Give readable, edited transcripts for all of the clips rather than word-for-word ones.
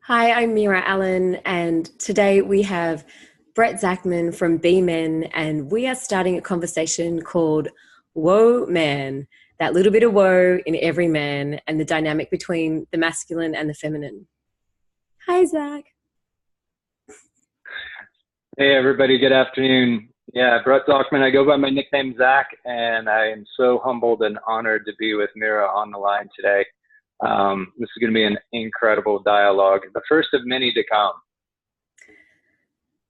Hi, I'm Mira Allen, and today we have Brett Zachman from WoMAN, and we are starting a conversation called WoMAN, that little bit of woe in every man, and the dynamic between the masculine and the feminine. Hi, Zach. Hey everybody, good afternoon. Yeah, Brett Zockman. I go by my nickname Zach, and I am so humbled and honored to be with Mira on the line today. This is going to be an incredible dialogue, the first of many to come.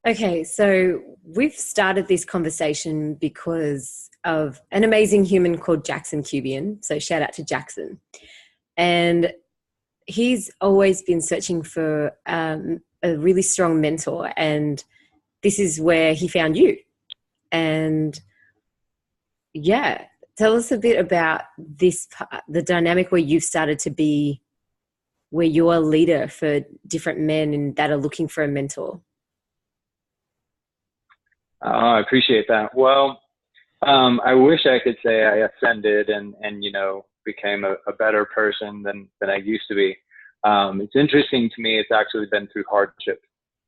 Okay, so we've started this conversation because of an amazing human called Jackson Cubian. So shout out to Jackson. And he's always been searching for a really strong mentor, and this is where he found you. And yeah, tell us a bit about this, the dynamic where you've started to be, where you're a leader for different men and that are looking for a mentor. I appreciate that. Well, I wish I could say I ascended and became a better person than I used to be. It's interesting to me. It's actually been through hardship.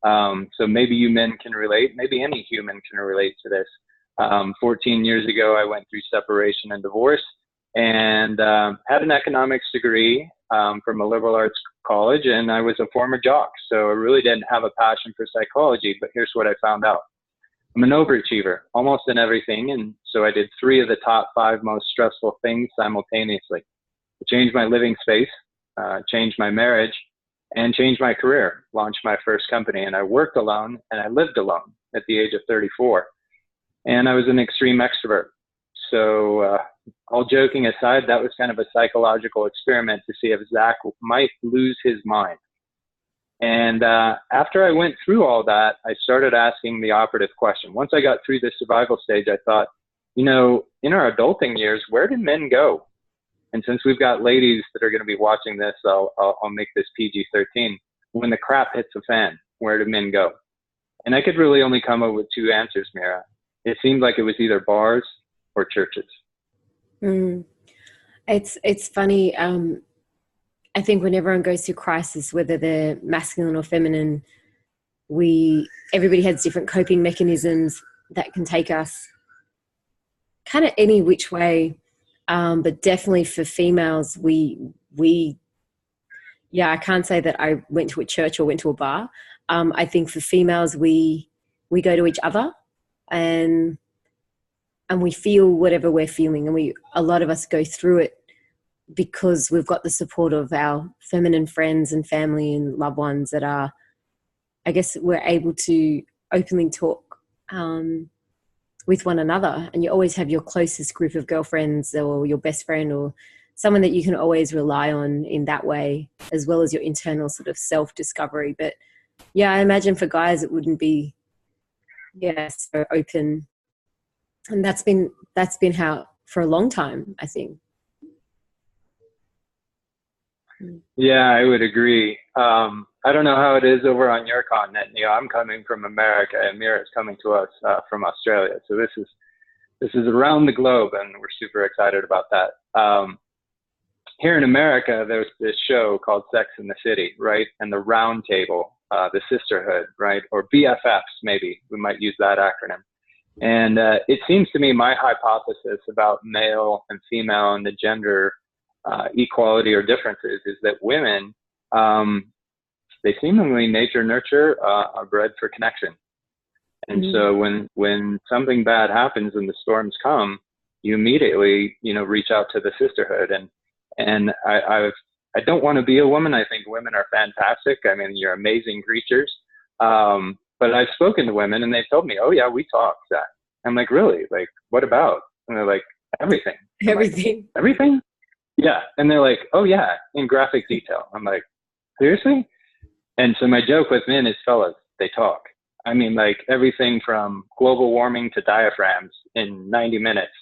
So maybe you men can relate. Maybe any human can relate to this. 14 years ago, I went through separation and divorce and had an economics degree from a liberal arts college, and I was a former jock. So I really didn't have a passion for psychology, but here's what I found out. I'm an overachiever, almost in everything, and so I did three of the top five most stressful things simultaneously. I changed my living space, changed my marriage, and changed my career, launched my first company, and I worked alone and I lived alone at the age of 34. And I was an extreme extrovert. So all joking aside, that was kind of a psychological experiment to see if Zach might lose his mind. And after I went through all that, I started asking the operative question. Once I got through the survival stage, I thought, in our adulting years, where did men go? And since we've got ladies that are going to be watching this, I'll make this PG-13. When the crap hits the fan, where do men go? And I could really only come up with two answers, Mira. It seemed like it was either bars or churches. Mm. It's funny. I think when everyone goes through crisis, whether they're masculine or feminine, everybody has different coping mechanisms that can take us kind of any which way. But definitely for females, I can't say that I went to a church or went to a bar. I think for females, we go to each other and we feel whatever we're feeling, and a lot of us go through it because we've got the support of our feminine friends and family and loved ones that are, I guess, we're able to openly talk with one another. And you always have your closest group of girlfriends or your best friend or someone that you can always rely on in that way, as well as your internal sort of self-discovery. But yeah, I imagine for guys it wouldn't be, so open. And that's been how for a long time, I think. Yeah, I would agree. I don't know how it is over on your continent. I'm coming from America, and Mira's coming to us from Australia. So this is around the globe, and we're super excited about that. Here in America, there's this show called Sex and the City, right? And the Round Table, the Sisterhood, right? Or BFFs, maybe we might use that acronym. And it seems to me my hypothesis about male and female and the gender equality or differences is that women, they seemingly nature nurture, are bred for connection. And so when something bad happens and the storms come, you immediately, reach out to the sisterhood. And I don't want to be a woman. I think women are fantastic. I mean, you're amazing creatures. But I've spoken to women and they've told me, oh yeah, we talk, Zach. I'm like, really? Like, what about? And they're like, everything. Everything. Like, everything? Yeah. And they're like, oh yeah, in graphic detail. I'm like, seriously? And so my joke with men is, fellas, they talk. I mean, like everything from global warming to diaphragms in 90 minutes.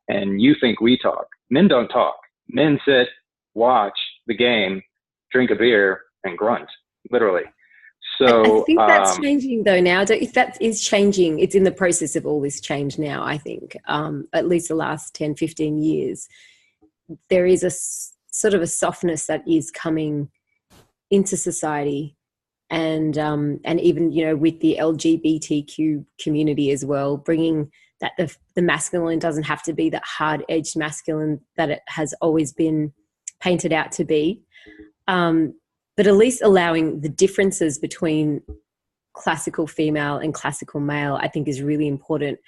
And you think we talk. Men don't talk. Men sit, watch the game, drink a beer, and grunt, literally. So I think that's changing though now. If that is changing, it's in the process of all this change now, I think. At least the last 10, 15 years. There is a sort of a softness that is coming into society and even, you know, with the LGBTQ community as well, bringing that the masculine doesn't have to be that hard-edged masculine that it has always been painted out to be, but at least allowing the differences between classical female and classical male, I think, is really important.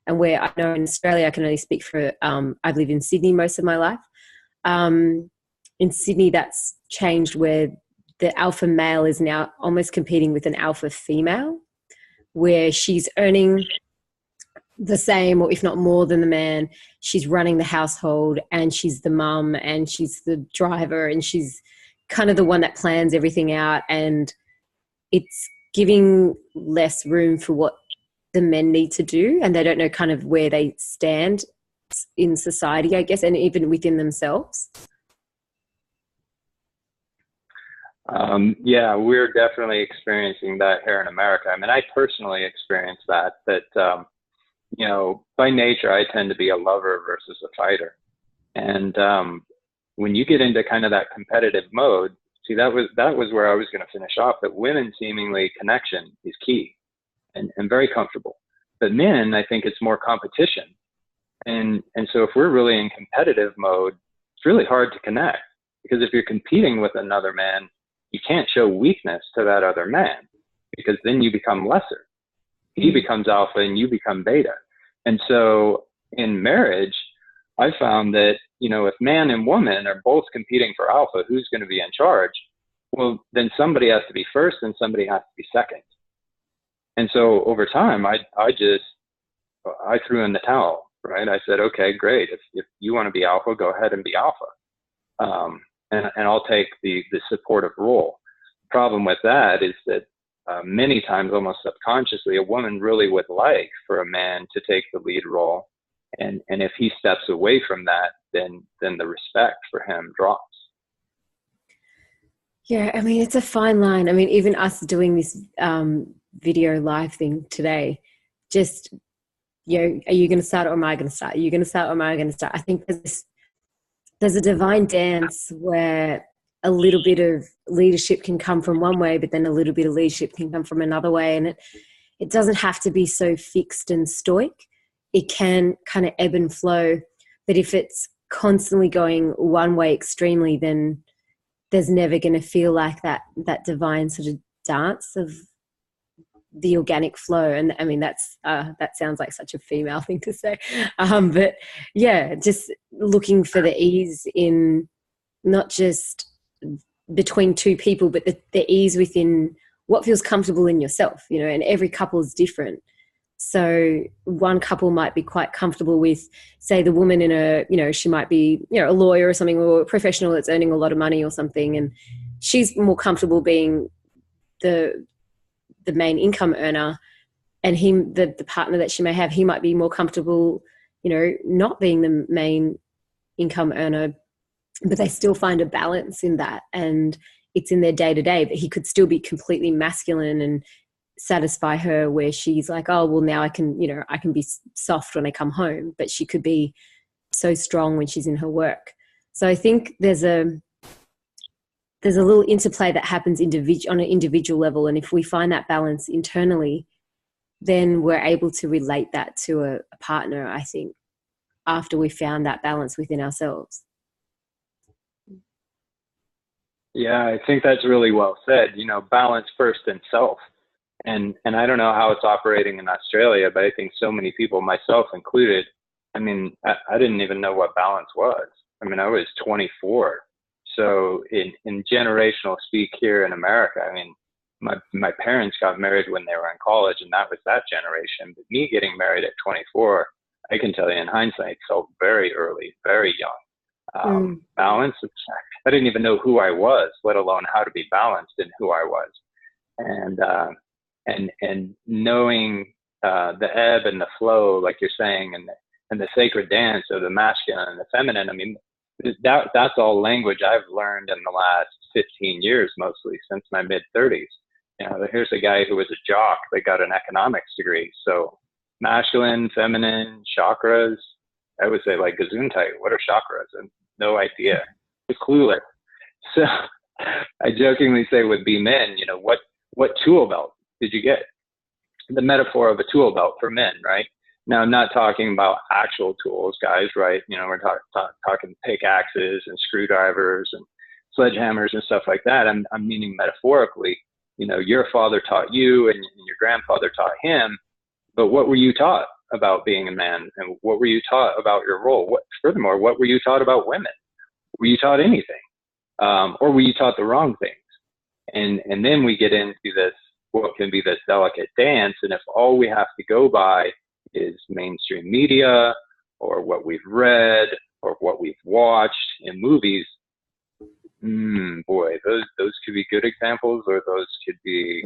And where I know in Australia, I can only speak for, I've lived in Sydney most of my life. In Sydney, that's changed where the alpha male is now almost competing with an alpha female, where she's earning the same or if not more than the man. She's running the household and she's the mum and she's the driver and she's kind of the one that plans everything out, and it's giving less room for what the men need to do, and they don't know kind of where they stand in society, I guess, and even within themselves. Yeah, we're definitely experiencing that here in America. I mean, I personally experienced that, you know, by nature, I tend to be a lover versus a fighter. And when you get into kind of that competitive mode, see, that was where I was going to finish off, that women seemingly connection is key and very comfortable. But men, I think it's more competition. And so if we're really in competitive mode, it's really hard to connect, because if you're competing with another man, you can't show weakness to that other man, because then you become lesser. He becomes alpha and you become beta. And so in marriage, I found that, you know, if man and woman are both competing for alpha, who's going to be in charge? Well, then somebody has to be first and somebody has to be second. And so over time, I threw in the towel, right? I said, okay, great. If you want to be alpha, go ahead and be alpha. And I'll take the supportive role. The problem with that is that many times, almost subconsciously, a woman really would like for a man to take the lead role. And if he steps away from that, then the respect for him drops. Yeah, I mean, it's a fine line. I mean, even us doing this video live thing today, just, you know, are you going to start or am I going to start? Are you going to start or am I going to start? I think there's a divine dance where a little bit of leadership can come from one way, but then a little bit of leadership can come from another way. And it doesn't have to be so fixed and stoic. It can kind of ebb and flow. But if it's constantly going one way extremely, then there's never going to feel like that divine sort of dance of the organic flow. And I mean, that sounds like such a female thing to say. But yeah, just looking for the ease in not just between two people, but the ease within what feels comfortable in yourself, you know, and every couple is different. So one couple might be quite comfortable with, say, the woman in a, you know, she might be, you know, a lawyer or something, or a professional that's earning a lot of money or something, and she's more comfortable being the main income earner, and the partner that she may have, he might be more comfortable, you know, not being the main income earner, but they still find a balance in that, and it's in their day-to-day, but he could still be completely masculine and satisfy her, where she's like, oh, well, now I can be soft when I come home, but she could be so strong when she's in her work. So I think there's a little interplay that happens on an individual level, and if we find that balance internally, then we're able to relate that to a partner, I think, after we found that balance within ourselves. Yeah, I think that's really well said. You know, balance first in self. And I don't know how it's operating in Australia, but I think so many people, myself included, I mean, I didn't even know what balance was. I mean, I was 24. So in generational speak here in America, I mean, my parents got married when they were in college, and that was that generation. But me getting married at 24, I can tell you in hindsight, felt very early, very young. Balance, I didn't even know who I was, let alone how to be balanced in who I was. And knowing the ebb and the flow, like you're saying, and the sacred dance of the masculine and the feminine. I mean, that's all language I've learned in the last 15 years, mostly since my mid 30s. You know, here's a guy who was a jock that got an economics degree. So masculine, feminine, chakras, I would say like Gesundheit. What are chakras? And no idea. It's clueless. So I jokingly say with Be Men, you know, what what tool belt did you get? The metaphor of a tool belt for men, right? Now, I'm not talking about actual tools, guys, right? You know, we're talking pickaxes and screwdrivers and sledgehammers and stuff like that. I'm meaning metaphorically. You know, your father taught you and your grandfather taught him, but what were you taught about being a man? And what were you taught about your role? Furthermore, what were you taught about women? Were you taught anything? Or were you taught the wrong things? And then we get into this, what can be this delicate dance. And if all we have to go by is mainstream media or what we've read or what we've watched in movies, boy, those could be good examples, or those could be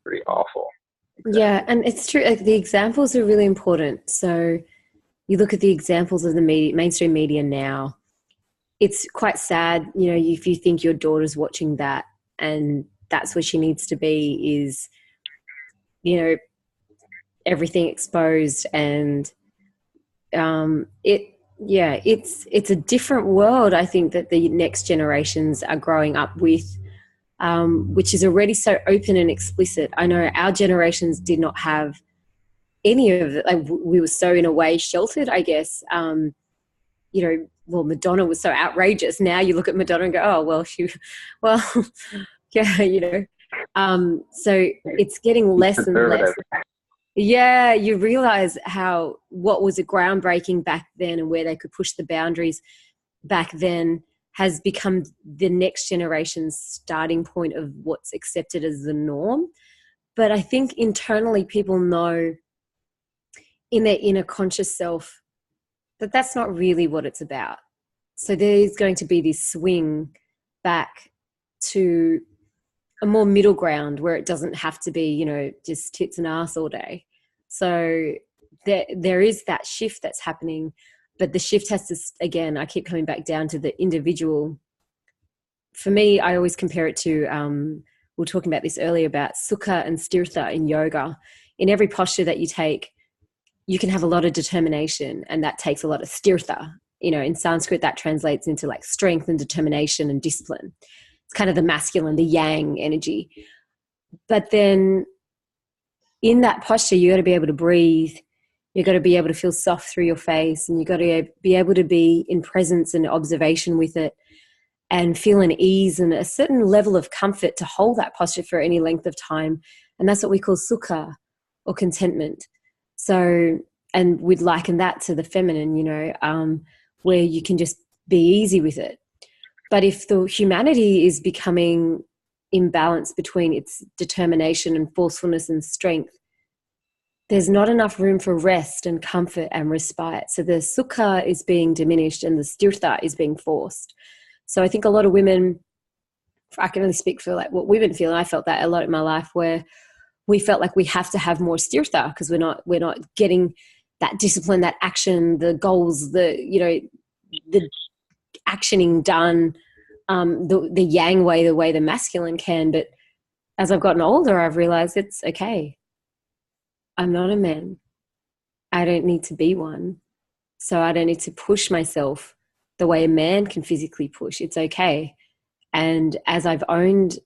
pretty awful examples. Yeah, and it's true. Like, the examples are really important. So you look at the examples of the media, mainstream media now. It's quite sad, you know, if you think your daughter's watching that and that's where she needs to be, is, you know, everything exposed. And it's a different world, I think, that the next generations are growing up with, which is already so open and explicit. I know our generations did not have any of it. Like, we were so, in a way, sheltered, I guess. You know, well, Madonna was so outrageous. Now you look at Madonna and go, oh, well, yeah, you know. So it's getting less and less. Yeah, you realize what was a groundbreaking back then and where they could push the boundaries back then has become the next generation's starting point of what's accepted as the norm. But I think internally people know in their inner conscious self that that's not really what it's about. So there's going to be this swing back to a more middle ground where it doesn't have to be, you know, just tits and ass all day. So there is that shift that's happening, but the shift has to, again, I keep coming back down to the individual. For me, I always compare it to, we were talking about this earlier about sukha and sthirtha in yoga. In every posture that you take, you can have a lot of determination, and that takes a lot of sthirtha. You know, in Sanskrit, that translates into like strength and determination and discipline. It's kind of the masculine, the yang energy. But then in that posture, you got to be able to breathe. You got to be able to feel soft through your face, and you got to be able to be in presence and observation with it, and feel an ease and a certain level of comfort to hold that posture for any length of time. And that's what we call sukha, or contentment. So, and we'd liken that to the feminine, you know, where you can just be easy with it. But if the humanity is becoming imbalanced between its determination and forcefulness and strength, there's not enough room for rest and comfort and respite. So the sukha is being diminished and the sthirtha is being forced. So I think a lot of women, I can only speak for like what women feel, and I felt that a lot in my life, where we felt like we have to have more sthirtha because we're not getting that discipline, that action, the goals, the actioning done the yang way, the way the masculine can. But as I've gotten older, I've realized it's okay. I'm not a man. I don't need to be one. So I don't need to push myself the way a man can physically push. It's okay. And as I've owned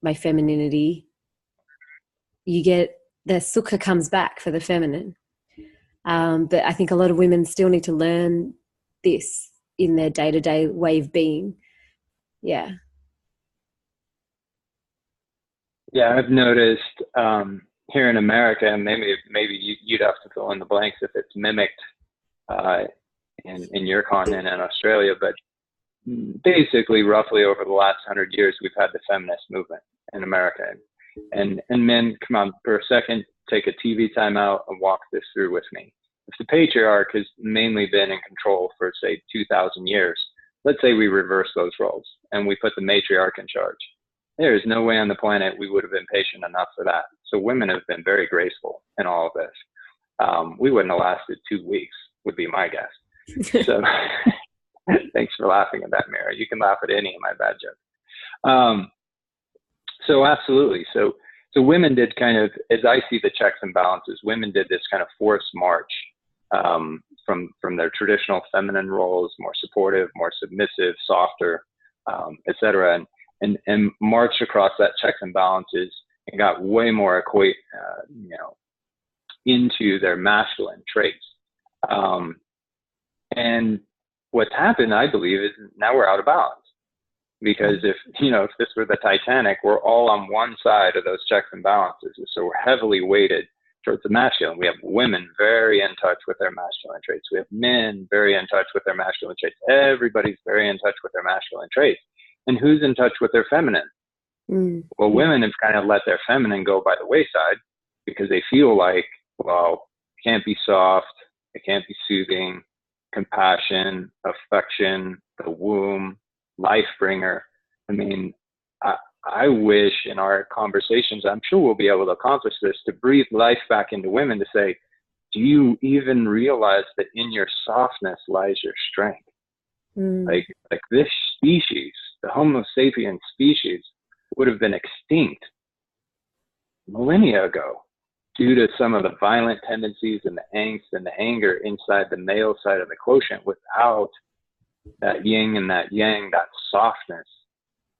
my femininity, you get the sukha comes back for the feminine. But I think a lot of women still need to learn this in their day-to-day way of being. Yeah. Yeah, I've noticed here in America, and maybe you'd have to fill in the blanks if it's mimicked in your continent and Australia, but basically roughly over the last 100 years, we've had the feminist movement in America. And men, come on for a second, take a TV timeout and walk this through with me. If the patriarch has mainly been in control for, say, 2,000 years, let's say we reverse those roles and we put the matriarch in charge. There is no way on the planet we would have been patient enough for that. So women have been very graceful in all of this. We wouldn't have lasted 2 weeks, would be my guess. So thanks for laughing at that, Mara. You can laugh at any of my bad jokes. So absolutely. So women did kind of, as I see the checks and balances, women did this kind of forced march from their traditional feminine roles, more supportive, more submissive, softer, et cetera, and marched across that checks and balances and got way more into their masculine traits. And what's happened, I believe, is now we're out of balance. Because if this were the Titanic, we're all on one side of those checks and balances. So we're heavily weighted towards the masculine. We have women very in touch with their masculine traits. We have men very in touch with their masculine traits. Everybody's very in touch with their masculine traits. And who's in touch with their feminine? Well, women have kind of let their feminine go by the wayside because they feel like, well, it can't be soft, it can't be soothing, compassion, affection, the womb, life bringer. I mean, I wish in our conversations, I'm sure we'll be able to accomplish this, to breathe life back into women, to say, do you even realize that in your softness lies your strength? Like this species, the Homo sapiens species, would have been extinct millennia ago due to some of the violent tendencies and the angst and the anger inside the male side of the quotient, without that yin and that yang, that softness,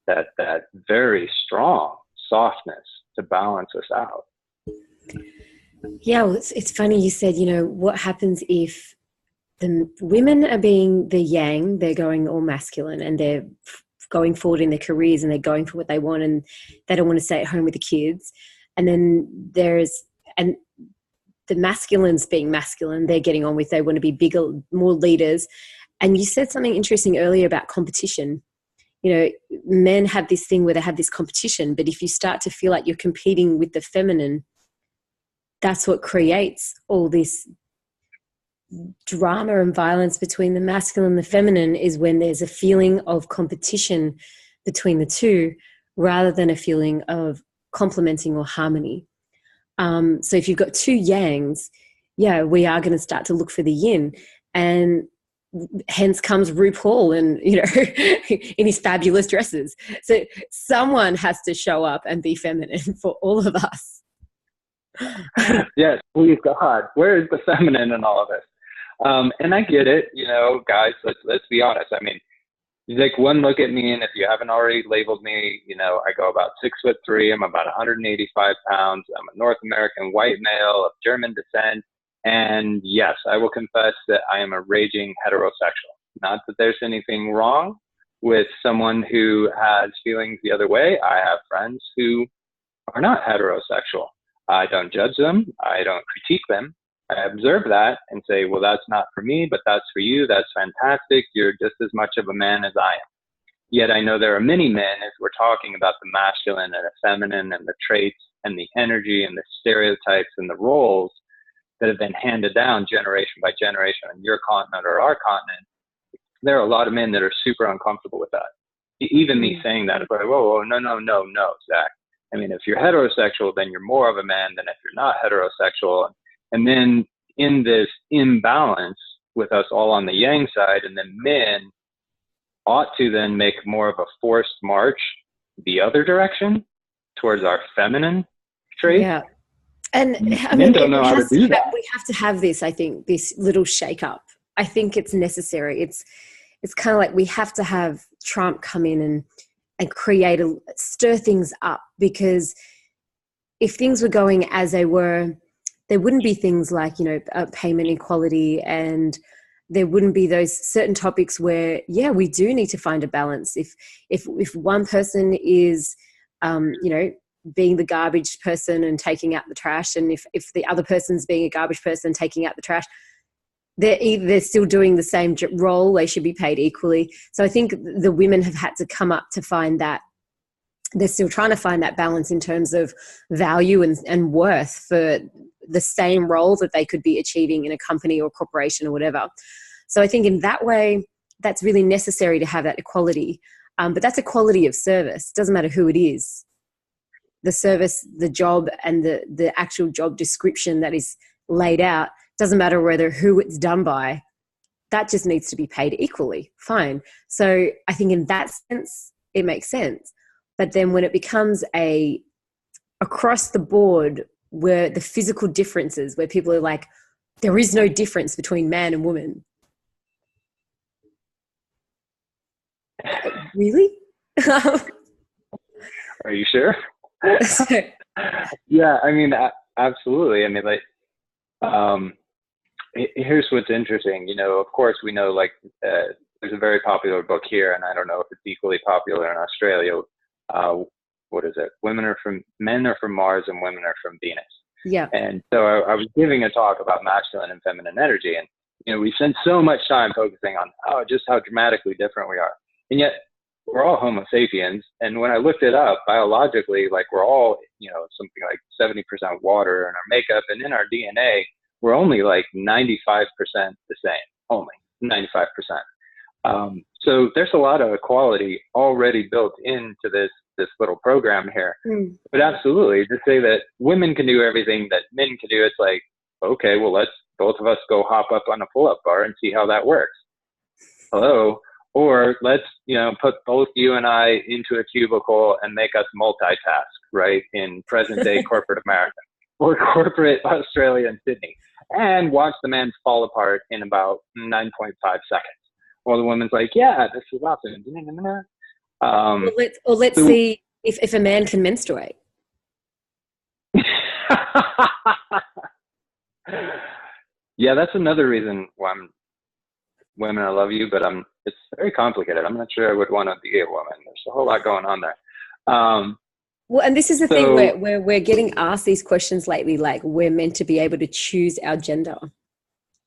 that very strong softness to balance us out. Yeah, well, it's funny you said, what happens if the women are being the yang, they're going all masculine and they're going forward in their careers and they're going for what they want and they don't want to stay at home with the kids. And then and the masculines being masculine, they're getting on with, they want to be bigger, more leaders. And you said something interesting earlier about competition. Men have this thing where they have this competition, but if you start to feel like you're competing with the feminine, that's what creates all this drama and violence between the masculine and the feminine, is when there's a feeling of competition between the two rather than a feeling of complementing or harmony. So if you've got two yangs, we are going to start to look for the yin, and hence comes RuPaul and, in his fabulous dresses. So someone has to show up and be feminine for all of us. Yes, please God, where is the feminine in all of this? And I get it, guys, let's be honest. I mean, you take one look at me, and if you haven't already labeled me, I go about 6'3". I'm about 185 pounds. I'm a North American white male of German descent. And yes, I will confess that I am a raging heterosexual. Not that there's anything wrong with someone who has feelings the other way. I have friends who are not heterosexual. I don't judge them. I don't critique them. I observe that and say, well, that's not for me, but that's for you. That's fantastic. You're just as much of a man as I am. Yet I know there are many men, as we're talking about the masculine and the feminine and the traits and the energy and the stereotypes and the roles that have been handed down generation by generation on your continent or our continent. There are a lot of men that are super uncomfortable with that. Even me saying that, it's like, whoa, no, Zach. I mean, if you're heterosexual, then you're more of a man than if you're not heterosexual. And then in this imbalance with us all on the yang side, and then men ought to then make more of a forced march the other direction towards our feminine traits. Yeah. And I men don't know how to do that. We have to have this, I think, this little shake up. I think it's necessary. It's kind of like we have to have Trump come in and stir things up, because if things were going as they were, there wouldn't be things like, payment equality, and there wouldn't be those certain topics where, we do need to find a balance. If one person is, being the garbage person and taking out the trash, and if the other person's being a garbage person taking out the trash, they're still doing the same role. They should be paid equally. So I think the women have had to come up to find that. They're still trying to find that balance in terms of value and worth for the same role that they could be achieving in a company or corporation or whatever. So I think in that way, that's really necessary to have that equality. But that's equality of service. It doesn't matter who it is. The service, the job, and the actual job description that is laid out, doesn't matter who it's done by. That just needs to be paid equally. Fine. So I think in that sense, it makes sense. But then when it becomes across the board, where the physical differences, where people are like, there is no difference between man and woman. Really? Are you sure? Yeah, I mean, absolutely. I mean, like, um, here's what's interesting. You know, of course, we know like there's a very popular book here, and I don't know if it's equally popular in Australia. Uh, what is it? Men are from Mars, and women are from Venus. Yeah. And so I was giving a talk about masculine and feminine energy, and you know, we spend so much time focusing on just how dramatically different we are, and yet we're all Homo sapiens. And when I looked it up biologically, like we're all, you know, something like 70% water in our makeup, and in our DNA, we're only like 95% the same, only 95%. So there's a lot of equality already built into this little program here. Mm. But absolutely, to say that women can do everything that men can do, it's like, okay, well, let's both of us go hop up on a pull-up bar and see how that works. Hello. Or let's, you know, put both you and I into a cubicle and make us multitask, right, in present day corporate America or corporate Australia and Sydney, and watch the man fall apart in about 9.5 seconds. Well, the woman's like, yeah, this is awesome. Well, let's So see if a man can menstruate. yeah, that's another reason why women, I love you, but it's very complicated. I'm not sure I would want to be a woman. There's a whole lot going on there. Well, and this is the thing So where we're getting asked these questions lately, like we're meant to be able to choose our gender.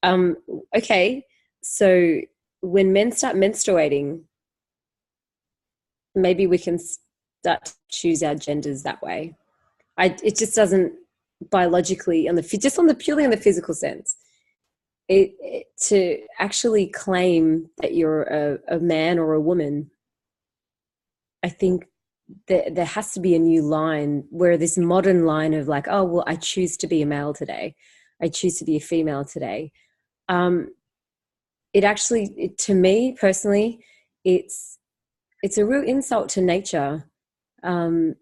Um, okay, so when men start menstruating, maybe we can start to choose our genders that way. It just doesn't biologically just on the purely on the physical sense. To actually claim that you're a man or a woman, I think there has to be a new line where this modern line of like, oh, well, I choose to be a male today. I choose to be a female today. To me personally, it's a real insult to nature. And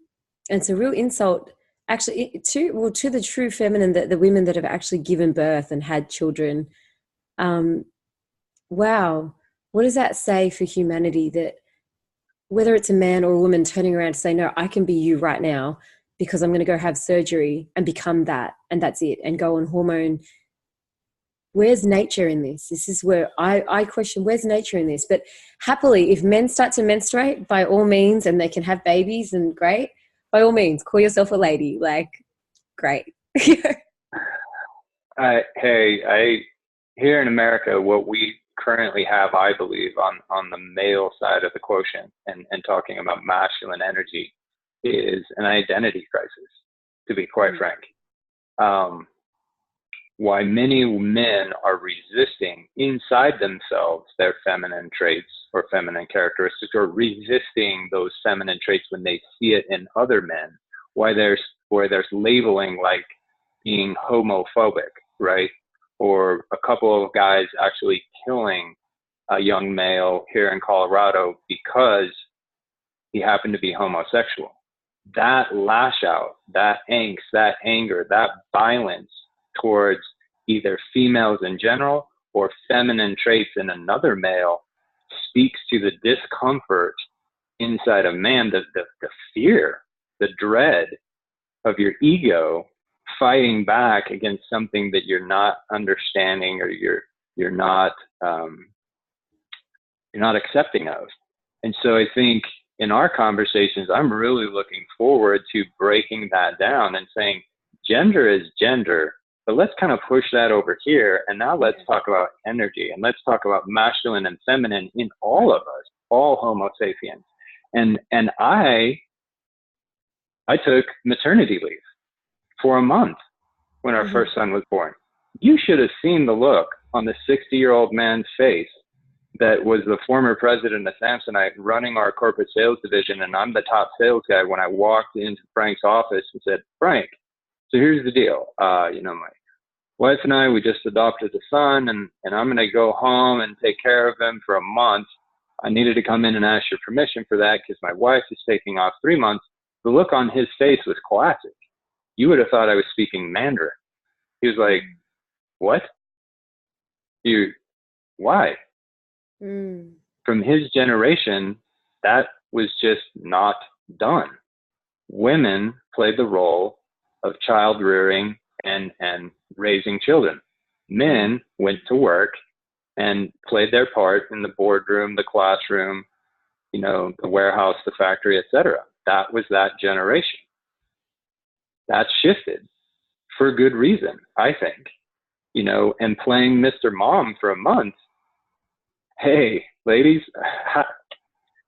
it's a real insult actually to the true feminine, the women that have actually given birth and had children. Wow. What does that say for humanity, that whether it's a man or a woman turning around to say, no, I can be you right now because I'm going to go have surgery and become that, and that's it, and go on hormone. Where's nature in this? This is where I question, where's nature in this? But happily, if men start to menstruate, by all means, and they can have babies, and great, by all means, call yourself a lady, like, great. here in America, what we currently have, I believe, on the male side of the quotient, and talking about masculine energy, is an identity crisis, to be quite frank. Why many men are resisting inside themselves their feminine traits or feminine characteristics, or resisting those feminine traits when they see it in other men. Why there's labeling like being homophobic, right? Or a couple of guys actually killing a young male here in Colorado because he happened to be homosexual. That lash out, that angst, that anger, that violence towards either females in general or feminine traits in another male speaks to the discomfort inside a man, the fear, the dread of your ego fighting back against something that you're not understanding, or you're not accepting of. And so I think in our conversations, I'm really looking forward to breaking that down and saying gender is gender, but let's kind of push that over here. And now let's talk about energy, and let's talk about masculine and feminine in all of us, all Homo sapiens. And I took maternity leave for a month when our first son was born. You should have seen the look on the 60-year-old man's face that was the former president of Samsonite, running our corporate sales division, and I'm the top sales guy, when I walked into Frank's office and said, Frank, so here's the deal. My wife and I, we just adopted a son, and I'm going to go home and take care of him for a month. I needed to come in and ask your permission for that because my wife is taking off 3 months. The look on his face was classic. You would have thought I was speaking Mandarin. He was like, what? Why? From his generation, that was just not done. Women played the role of child rearing and raising children. Men went to work and played their part in the boardroom, the classroom, the warehouse, the factory, etc. That was that generation. That's shifted for good reason, I think. And playing Mr. Mom for a month. Hey, ladies,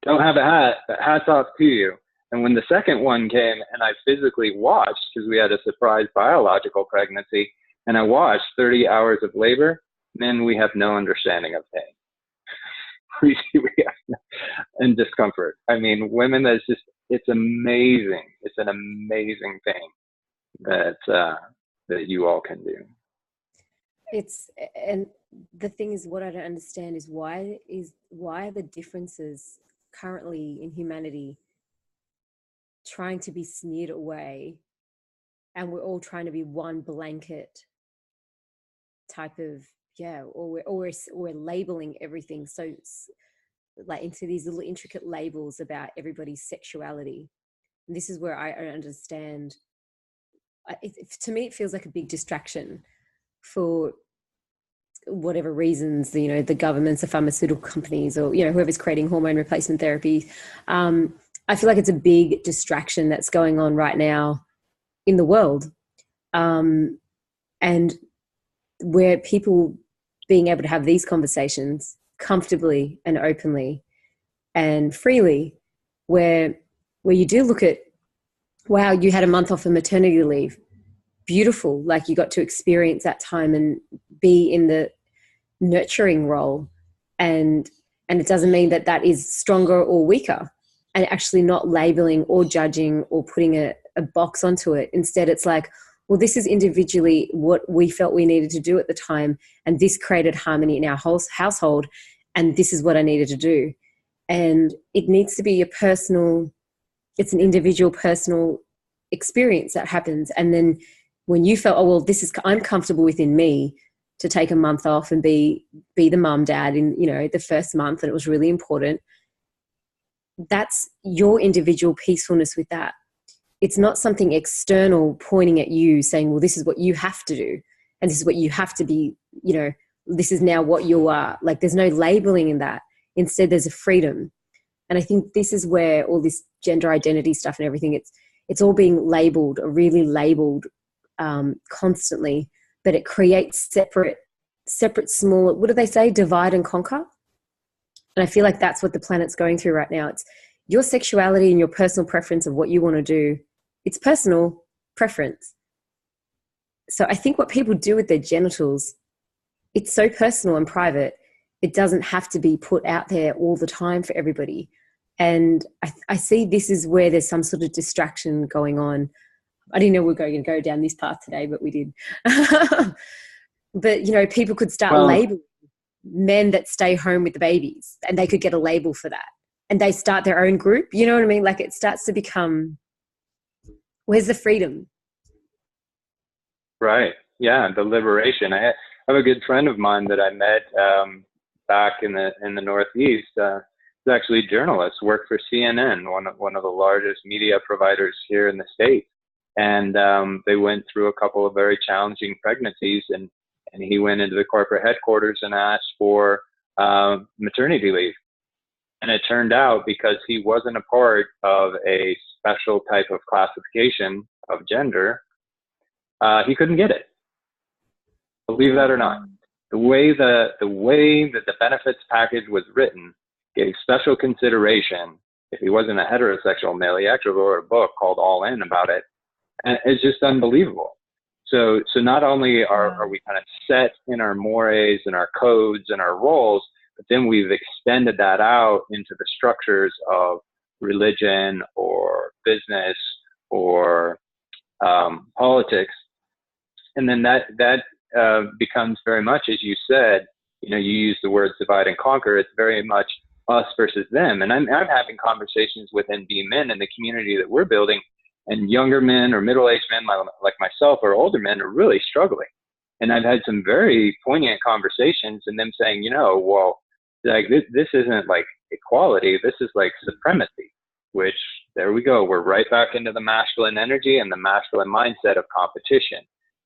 don't have a hat, but hats off to you. And when the second one came and I physically watched, because we had a surprise biological pregnancy, and I watched 30 hours of labor, then we have no understanding of pain. And discomfort. I mean, women, it's amazing. It's an amazing thing that you all can do. And the thing is, what I don't understand is why are the differences currently in humanity trying to be smeared away, and we're all trying to be one blanket type of, or we're labeling everything so like into these little intricate labels about everybody's sexuality. And this is where I don't understand. To me, it feels like a big distraction for whatever reasons, the governments, the pharmaceutical companies, or whoever's creating hormone replacement therapy. I feel like it's a big distraction that's going on right now in the world, and where people being able to have these conversations comfortably and openly and freely, where you do look at, wow, you had a month off of maternity leave, beautiful, like you got to experience that time and be in the nurturing role, and it doesn't mean that is stronger or weaker, and actually not labeling or judging or putting a box onto it. Instead, it's like, well, this is individually what we felt we needed to do at the time, and this created harmony in our whole household, and this is what I needed to do. And it needs to be it's an individual personal experience that happens. And then when you felt, oh, well, I'm comfortable within me to take a month off and be the mum, dad in, the first month, and it was really important. That's your individual peacefulness with that. It's not something external pointing at you saying, well, this is what you have to do, and this is what you have to be, this is now what you are. Like, there's no labeling in that. Instead, there's a freedom. And I think this is where all this gender identity stuff and everything, it's all being labeled, or really labeled constantly, but it creates separate small, what do they say? Divide and conquer. And I feel like that's what the planet's going through right now. It's your sexuality and your personal preference of what you want to do. It's personal preference. So I think what people do with their genitals, it's so personal and private. It doesn't have to be put out there all the time for everybody. And I see this is where there's some sort of distraction going on. I didn't know we were going to go down this path today, but we did. But, people could start labeling men that stay home with the babies, and they could get a label for that. And they start their own group. You know what I mean? Like, it starts to become, where's the freedom? Right. Yeah. The liberation. I have a good friend of mine that I met back in the Northeast. He's actually a journalist, worked for CNN, one of the largest media providers here in the States. And they went through a couple of very challenging pregnancies, and he went into the corporate headquarters and asked for maternity leave. And it turned out, because he wasn't a part of a special type of classification of gender, he couldn't get it. Believe that or not. The way that the benefits package was written gave special consideration. If he wasn't a heterosexual male, he actually wrote a book called All In about it. And it's just unbelievable. So not only are we kind of set in our mores and our codes and our roles, but then we've extended that out into the structures of religion or business or politics. And then that becomes very much, as you said, you use the words divide and conquer. It's very much us versus them. And I'm having conversations with NB men in the community that we're building, and younger men or middle-aged men like myself or older men are really struggling. And I've had some very poignant conversations, and them saying, well, like this isn't like equality. This is like supremacy. which there we go. We're right back into the masculine energy and the masculine mindset of competition,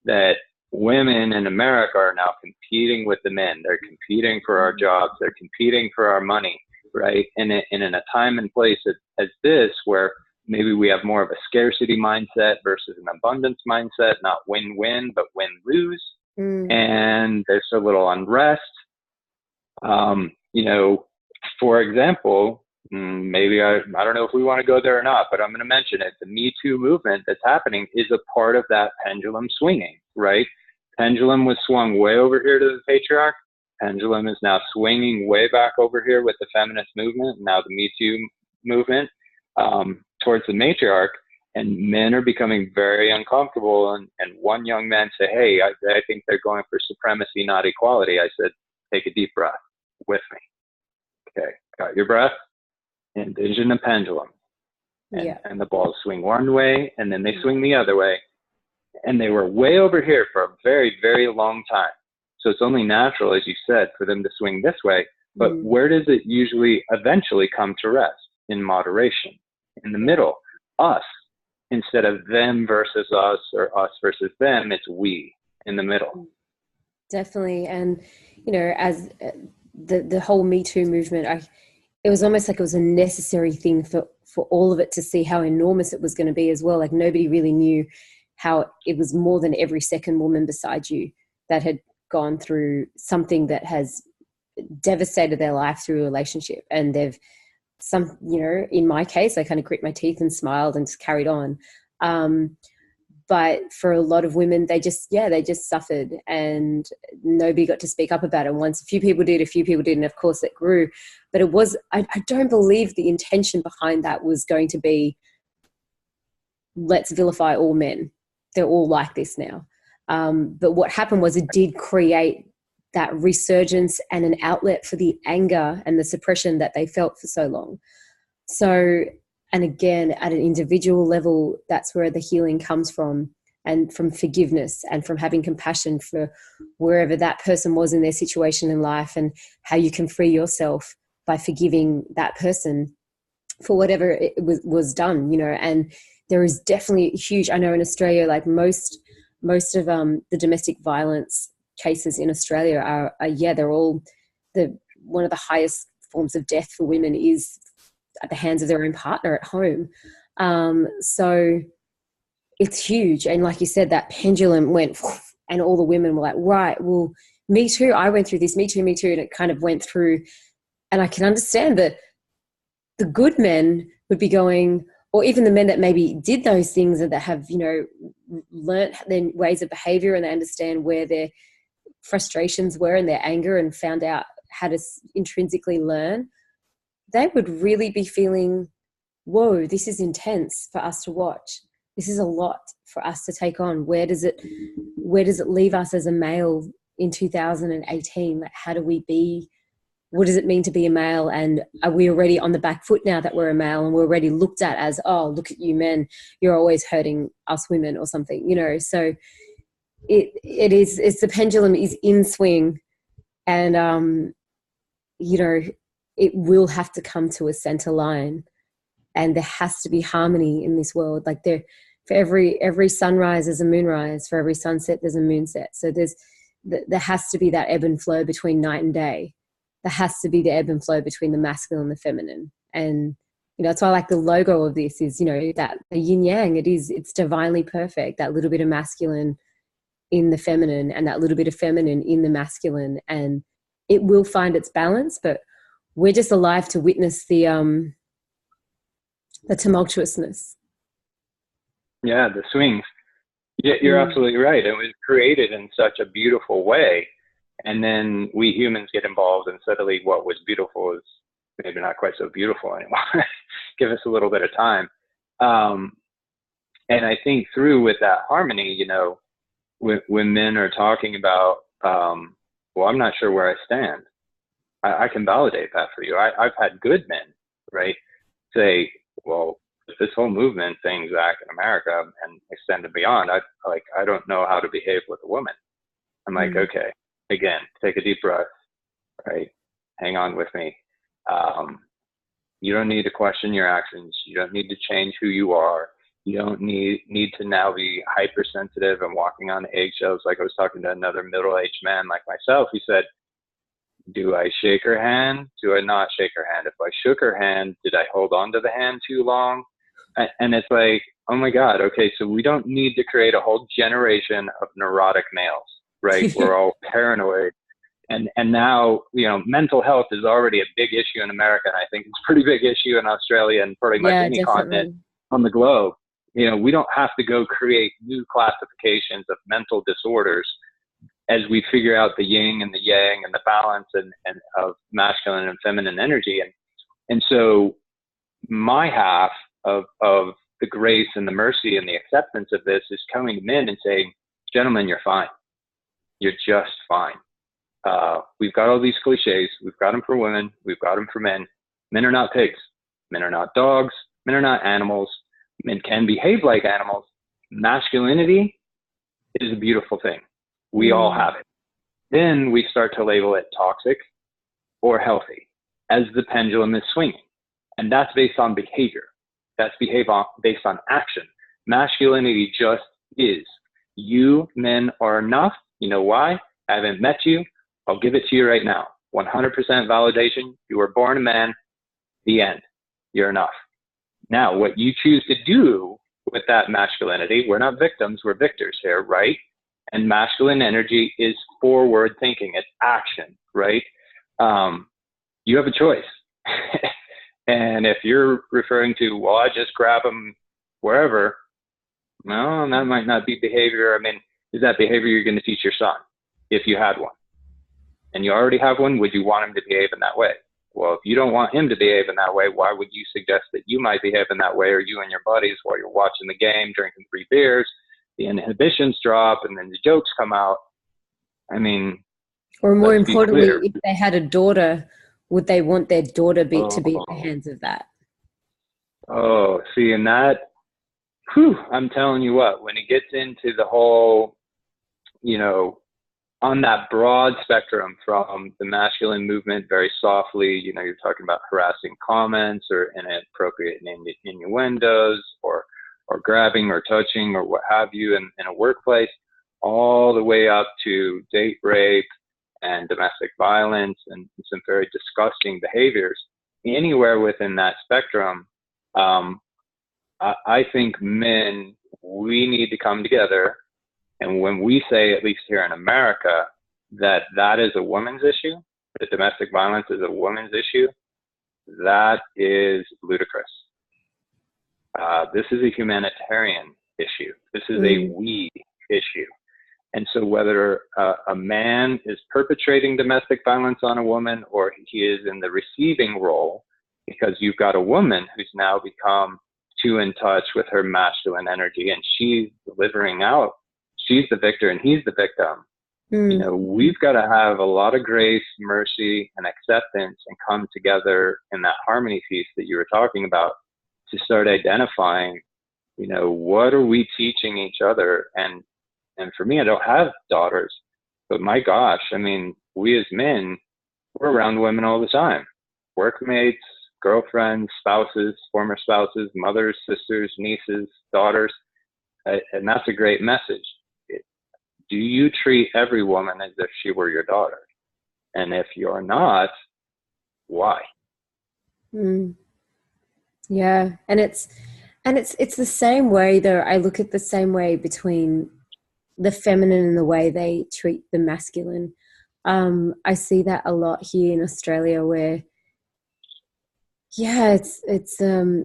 that women in America are now competing with the men. They're competing for our jobs. They're competing for our money, right? And in a time and place as this, where maybe we have more of a scarcity mindset versus an abundance mindset, not win-win, but win-lose. And there's a little unrest. You know, for example, maybe I don't know if we want to go there or not, but I'm going to mention it. The Me Too movement that's happening is a part of that pendulum swinging, right? Pendulum was swung way over here to the patriarch. Pendulum is now swinging way back over here with the feminist movement, now the Me Too movement, towards the matriarch. And men are becoming very uncomfortable. And one young man said, hey, I think they're going for supremacy, not equality. I said, take a deep breath with me. Okay, got your breath? Envision a pendulum. And the balls swing one way, and then they swing the other way. And they were way over here for a very, very long time. So it's only natural, as you said, for them to swing this way. But where does it usually eventually come to rest? In moderation, in the middle, us. Instead of them versus us or us versus them, it's we in the middle. Definitely. And, you know, as the whole Me Too movement, it was almost like it was a necessary thing for all of it to see how enormous it was going to be as well. Like nobody really knew how it was more than every second woman beside you that had gone through something that has devastated their life through a relationship. And you know, in my case, I kind of grit my teeth and smiled and just carried on. But for a lot of women, they just suffered and nobody got to speak up about it. Once a few people did, and of course it grew. But it was, I don't believe the intention behind that was going to be, let's vilify all men. They're all like this now. But what happened was it did create that resurgence and an outlet for the anger and the suppression that they felt for so long. So, and again, at an individual level, that's where the healing comes from, and from forgiveness and from having compassion for wherever that person was in their situation in life, and how you can free yourself by forgiving that person for whatever it was done, you know. And there is definitely huge, I know in Australia, like most of the domestic violence cases in Australia are they're all one of the highest forms of death for women is at the hands of their own partner at home. So it's huge. And like you said, that pendulum went and all the women were like, right, well, me too. I went through this, me too. And it kind of went through, and I can understand that the good men would be going, or even the men that maybe did those things and that have, you know, learnt their ways of behavior and they understand where their frustrations were and their anger and found out how to intrinsically learn, they would really be feeling, whoa, this is intense for us to watch. This is a lot for us to take on. Where does it leave us as a male in 2018? Like, how do we be? What does it mean to be a male? And are we already on the back foot now that we're a male and we're already looked at as, oh, look at you men, you're always hurting us women or something, you know? So it's the pendulum is in swing, and you know, it will have to come to a center line, and there has to be harmony in this world. Like for every sunrise there's a moonrise, for every sunset there's a moonset. So there has to be that ebb and flow between night and day. There has to be the ebb and flow between the masculine and the feminine. And you know, that's why I like the logo of this is, you know, that the yin yang, it's divinely perfect, that little bit of masculine in the feminine and that little bit of feminine in the masculine, and it will find its balance. But we're just alive to witness the tumultuousness. Yeah, the swings. Yeah, you're absolutely right. It was created in such a beautiful way, and then we humans get involved, and suddenly what was beautiful is maybe not quite so beautiful anymore. Give us a little bit of time. And I think through with that harmony, you know, when men are talking about, well, I'm not sure where I stand, I can validate that for you. I've had good men, right, say, well, this whole movement thing, Zach, in America and extended beyond, I don't know how to behave with a woman. I'm like, okay, again, take a deep breath, right? Hang on with me. You don't need to question your actions. You don't need to change who you are. You don't need to now be hypersensitive and walking on eggshells. Like I was talking to another middle-aged man like myself. He said, do I shake her hand? Do I not shake her hand? If I shook her hand, did I hold on to the hand too long? And it's like, oh my God, okay, so we don't need to create a whole generation of neurotic males, right? We're all paranoid. And now, mental health is already a big issue in America. And I think it's a pretty big issue in Australia and pretty much any continent on the globe. We don't have to go create new classifications of mental disorders as we figure out the yin and the yang and the balance and of masculine and feminine energy. And so my half of the grace and the mercy and the acceptance of this is coming to men and saying, gentlemen, you're fine. You're just fine. We've got all these cliches. We've got them for women. We've got them for men. Men are not pigs. Men are not dogs. Men are not animals. Men can behave like animals. Masculinity is a beautiful thing. We all have it. Then we start to label it toxic or healthy as the pendulum is swinging. And that's based on behavior. That's based on action. Masculinity just is. You men are enough. You know why? I haven't met you. I'll give it to you right now. 100% validation. You were born a man. The end. You're enough. Now, what you choose to do with that masculinity, we're not victims, we're victors here, right? And masculine energy is forward thinking. It's action, right? You have a choice. And if you're referring to, well, I just grab them wherever, no, that might not be behavior. I mean, is that behavior you're going to teach your son if you had one? And you already have one, would you want him to behave in that way? Well, if you don't want him to behave in that way, why would you suggest that you might behave in that way, or you and your buddies while you're watching the game, drinking 3 beers, the inhibitions drop, and then the jokes come out? I mean, or more importantly, if they had a daughter, would they want their daughter to be in the hands of that? Oh, see, and that, I'm telling you what, when it gets into the whole, on that broad spectrum from the masculine movement, very softly, you're talking about harassing comments or inappropriate innuendos or grabbing or touching or what have you in a workplace, all the way up to date rape and domestic violence and some very disgusting behaviors. Anywhere within that spectrum, I think men, we need to come together. And when we say, at least here in America, that is a woman's issue, that domestic violence is a woman's issue, that is ludicrous. This is a humanitarian issue. This is a we issue. And so whether a man is perpetrating domestic violence on a woman or he is in the receiving role, because you've got a woman who's now become too in touch with her masculine energy and she's delivering out, she's the victor and he's the victim. We've got to have a lot of grace, mercy, and acceptance and come together in that harmony piece that you were talking about to start identifying, what are we teaching each other? And for me, I don't have daughters, but my gosh, I mean, we as men, we're around women all the time. Workmates, girlfriends, spouses, former spouses, mothers, sisters, nieces, daughters. And that's a great message. Do you treat every woman as if she were your daughter? And if you're not, why? Yeah. And it's the same way though. I look at the same way between the feminine and the way they treat the masculine. I see that a lot here in Australia where, there's a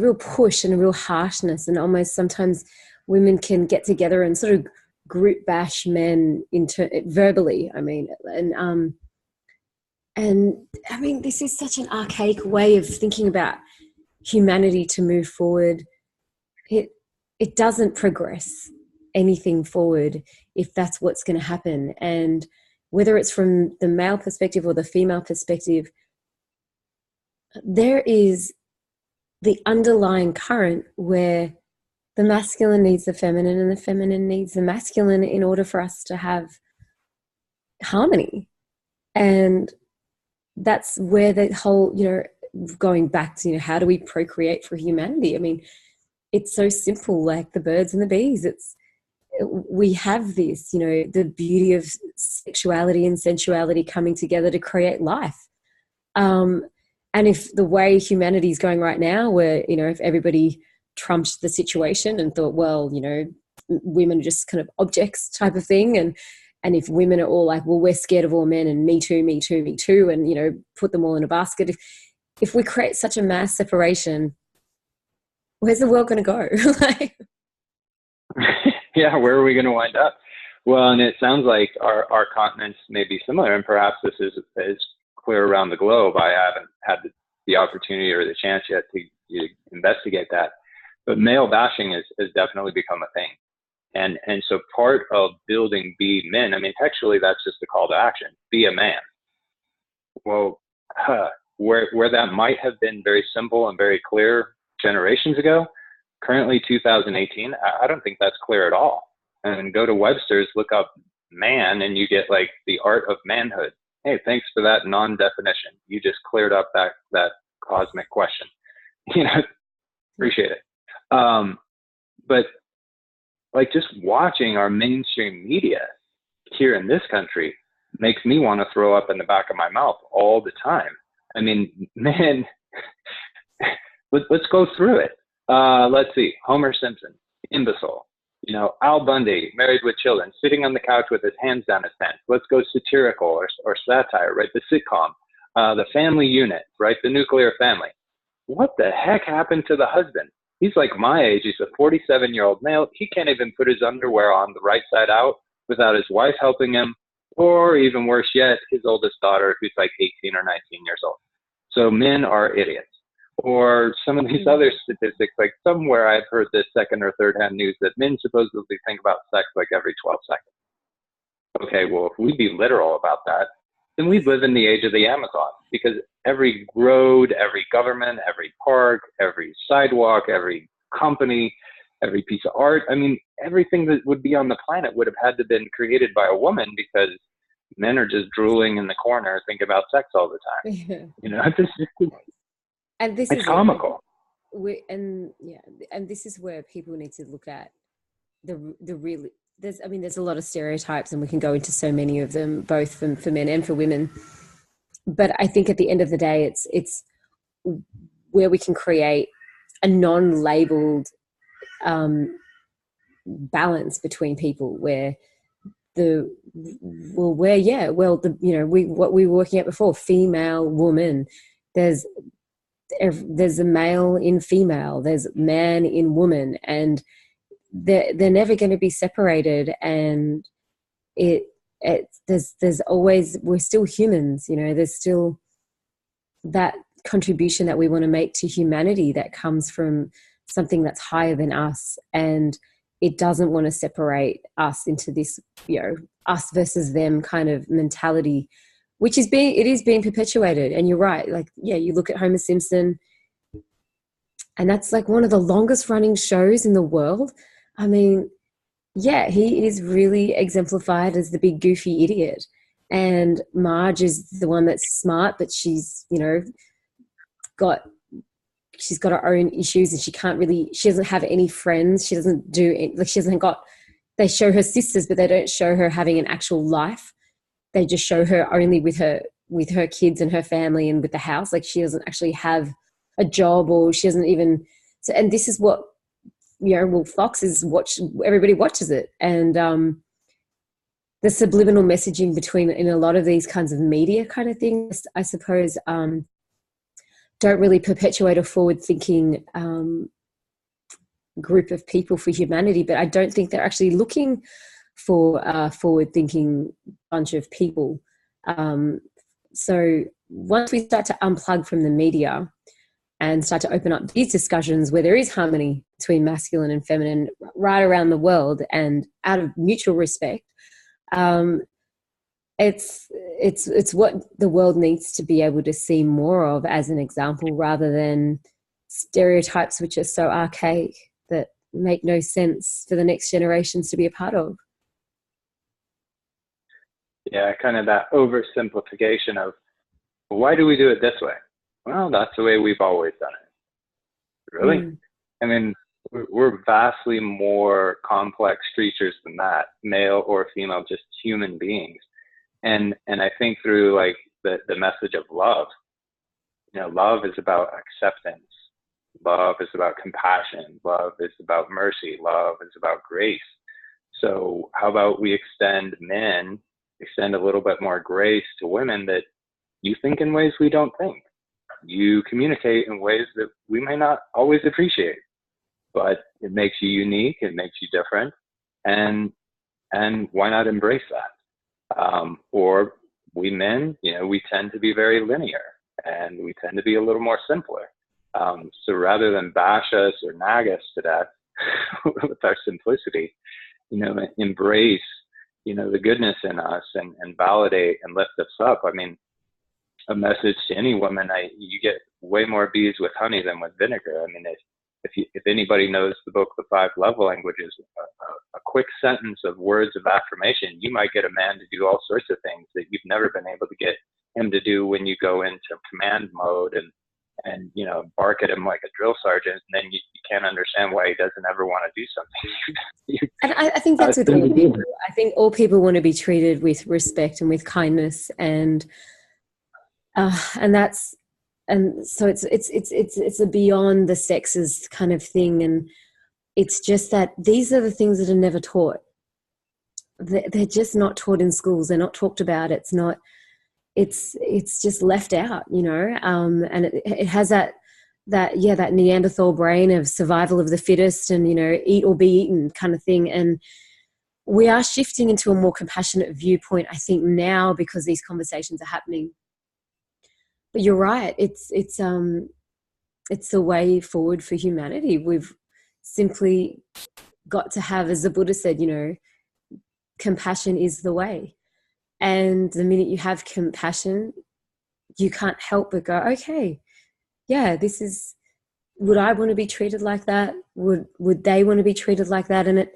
real push and a real harshness, and almost sometimes women can get together and sort of group bash men verbally. I mean, and I mean, this is such an archaic way of thinking about humanity to move forward. It doesn't progress anything forward if that's what's going to happen. And whether it's from the male perspective or the female perspective, there is the underlying current where the masculine needs the feminine and the feminine needs the masculine in order for us to have harmony. And that's where the whole, going back to, how do we procreate for humanity? I mean, it's so simple, like the birds and the bees. We have this, the beauty of sexuality and sensuality coming together to create life. And if the way humanity is going right now, where, if everybody trumped the situation and thought, well, women are just kind of objects type of thing, and if women are all like, well, we're scared of all men and me too, me too, me too, and, put them all in a basket. If we create such a mass separation, where's the world going to go? Like, yeah, where are we going to wind up? Well, and it sounds like our continents may be similar, and perhaps this is clear around the globe. I haven't had the opportunity or the chance yet to investigate that, but male bashing has definitely become a thing. And so part of building Be Men, I mean, textually, that's just a call to action. Be a man. Well, where that might have been very simple and very clear generations ago, currently 2018, I don't think that's clear at all. And go to Webster's, look up man, and you get like the art of manhood. Hey, thanks for that non-definition. You just cleared up that cosmic question. Appreciate it. But like just watching our mainstream media here in this country makes me want to throw up in the back of my mouth all the time. I mean, man, let's go through it. Let's see. Homer Simpson, imbecile. Al Bundy, married with children, sitting on the couch with his hands down his pants. Let's go satirical or satire, right? The sitcom, the family unit, right? The nuclear family. What the heck happened to the husband? He's like my age. He's a 47-year-old male. He can't even put his underwear on the right side out without his wife helping him, or even worse yet, his oldest daughter, who's like 18 or 19 years old. So men are idiots. Or some of these other statistics, like somewhere I've heard this second or third hand news that men supposedly think about sex like every 12 seconds. Okay, well, if we'd be literal about that, then we'd live in the age of the Amazon, because every road, every government, every park, every sidewalk, every company, every piece of art, I mean, everything that would be on the planet would have had to have been created by a woman, because men are just drooling in the corner thinking about sex all the time. Yeah. And this it's is comical. And this is where people need to look at the really. There's a lot of stereotypes, and we can go into so many of them, both for men and for women. But I think at the end of the day, it's where we can create a non-labeled balance between people, where what we were working at before, female, woman. There's a male in female, there's man in woman, and they're never going to be separated. And there's always, we're still humans, there's still that contribution that we want to make to humanity that comes from something that's higher than us, and it doesn't want to separate us into this, us versus them kind of mentality, which is being perpetuated. And you're right. Like, yeah, you look at Homer Simpson, and that's like one of the longest running shows in the world. I mean, yeah, he is really exemplified as the big goofy idiot. And Marge is the one that's smart, but she's got her own issues, and she doesn't have any friends. She doesn't they show her sisters, but they don't show her having an actual life. They just show her only with her kids and her family and with the house. Like, she doesn't actually have a job, or she doesn't even. So, and this is what, Fox everybody watches it. And the subliminal messaging in a lot of these kinds of media kind of things, I suppose, don't really perpetuate a forward-thinking group of people for humanity. But I don't think they're actually looking for a forward-thinking bunch of people. So once we start to unplug from the media and start to open up these discussions where there is harmony between masculine and feminine right around the world, and out of mutual respect, it's what the world needs to be able to see more of as an example, rather than stereotypes which are so archaic that make no sense for the next generations to be a part of. Yeah, kind of that oversimplification of Well, why do we do it this way? Well, that's the way we've always done it. Really? Mm. I mean, we're vastly more complex creatures than that, male or female, just human beings. And I think through like the message of love, love is about acceptance. Love is about compassion. Love is about mercy. Love is about grace. So how about we extend a little bit more grace to women, that you think in ways we don't think. You communicate in ways that we may not always appreciate, but it makes you unique. It makes you different. And why not embrace that? Or we men, we tend to be very linear, and we tend to be a little more simpler. So rather than bash us or nag us to death with our simplicity, embrace, the goodness in us, and validate and lift us up. I mean, a message to any woman, you get way more bees with honey than with vinegar. I mean, if anybody knows the book, The Five Love Languages, a quick sentence of words of affirmation, you might get a man to do all sorts of things that you've never been able to get him to do when you go into command mode and bark at him like a drill sergeant, and then you can't understand why he doesn't ever want to do something. And I think that's with all people. I think all people want to be treated with respect and with kindness, and that's, and so it's a beyond the sexes kind of thing. And it's just that these are the things that are never taught. They're just not taught in schools. They're not talked about. It's not. It's just left out, and it has that Neanderthal brain of survival of the fittest, and eat or be eaten kind of thing. And we are shifting into a more compassionate viewpoint, I think, now, because these conversations are happening. But you're right, it's the way forward for humanity. We've simply got to have, as the Buddha said, compassion is the way. And the minute you have compassion, you can't help but go, okay, yeah, would I want to be treated like that? Would they want to be treated like that? And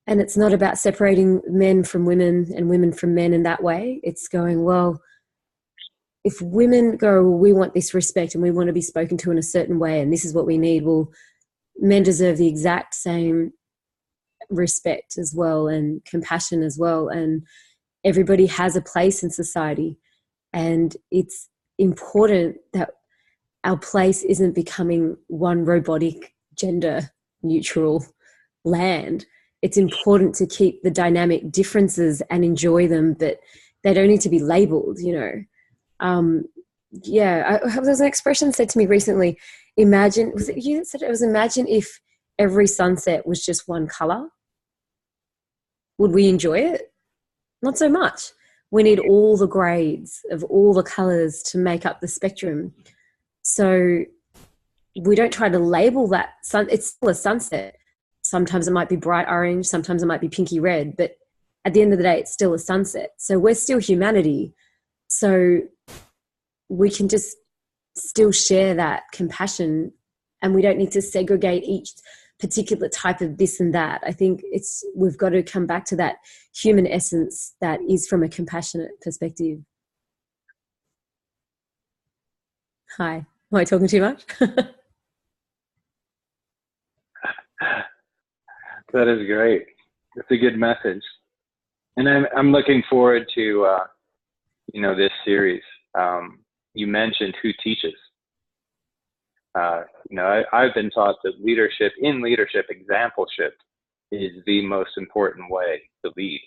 it's not about separating men from women and women from men in that way. It's going, well, if women go, well, we want this respect and we want to be spoken to in a certain way, and this is what we need, well, men deserve the exact same respect as well, and compassion as well. And everybody has a place in society, and it's important that our place isn't becoming one robotic, gender neutral land. It's important to keep the dynamic differences and enjoy them, but they don't need to be labeled, there's an expression said to me recently, imagine, was it you that said it? It was, imagine if every sunset was just one color. Would we enjoy it? Not so much. We need all the grades of all the colors to make up the spectrum. So we don't try to label that it's still a sunset. Sometimes it might be bright orange, sometimes it might be pinky red, but at the end of the day, it's still a sunset. So we're still humanity. So we can just still share that compassion, and we don't need to segregate each particular type of this and that. I think we've got to come back to that human essence that is from a compassionate perspective. Hi, am I talking too much? That is great. It's a good message. And I'm looking forward to, this series. You mentioned who teaches. I've been taught that leadership, exampleship is the most important way to lead.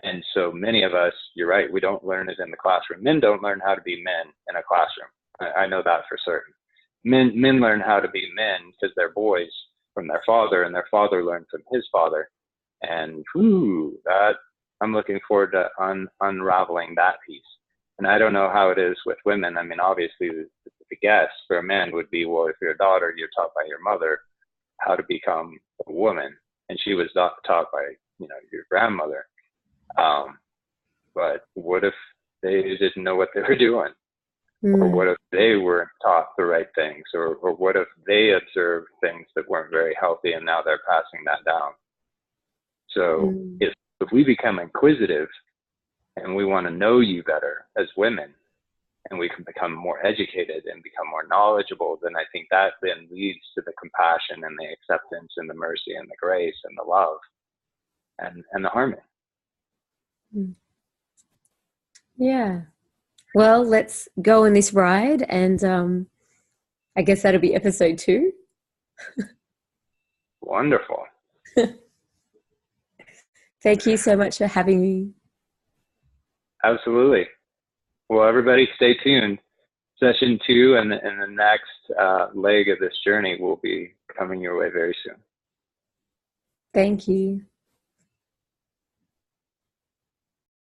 And so many of us, you're right, we don't learn it in the classroom. Men don't learn how to be men in a classroom. I know that for certain. Men learn how to be men because they're boys from their father, and their father learned from his father. And I'm looking forward to unraveling that piece. And I don't know how it is with women. I mean, obviously, the guess for a man would be, well, if you're a daughter, you're taught by your mother how to become a woman, and she was not taught by, your grandmother. But what if they didn't know what they were doing? Or what if they weren't taught the right things? Or what if they observed things that weren't very healthy, and now they're passing that down? So if we become inquisitive and we want to know you better as women, and we can become more educated and become more knowledgeable, then I think that then leads to the compassion and the acceptance and the mercy and the grace and the love and the harmony. Yeah. Well, let's go on this ride, and I guess that'll be episode 2. Wonderful. Thank you so much for having me. Absolutely. Well, everybody stay tuned. Session 2 and the next leg of this journey will be coming your way very soon. Thank you.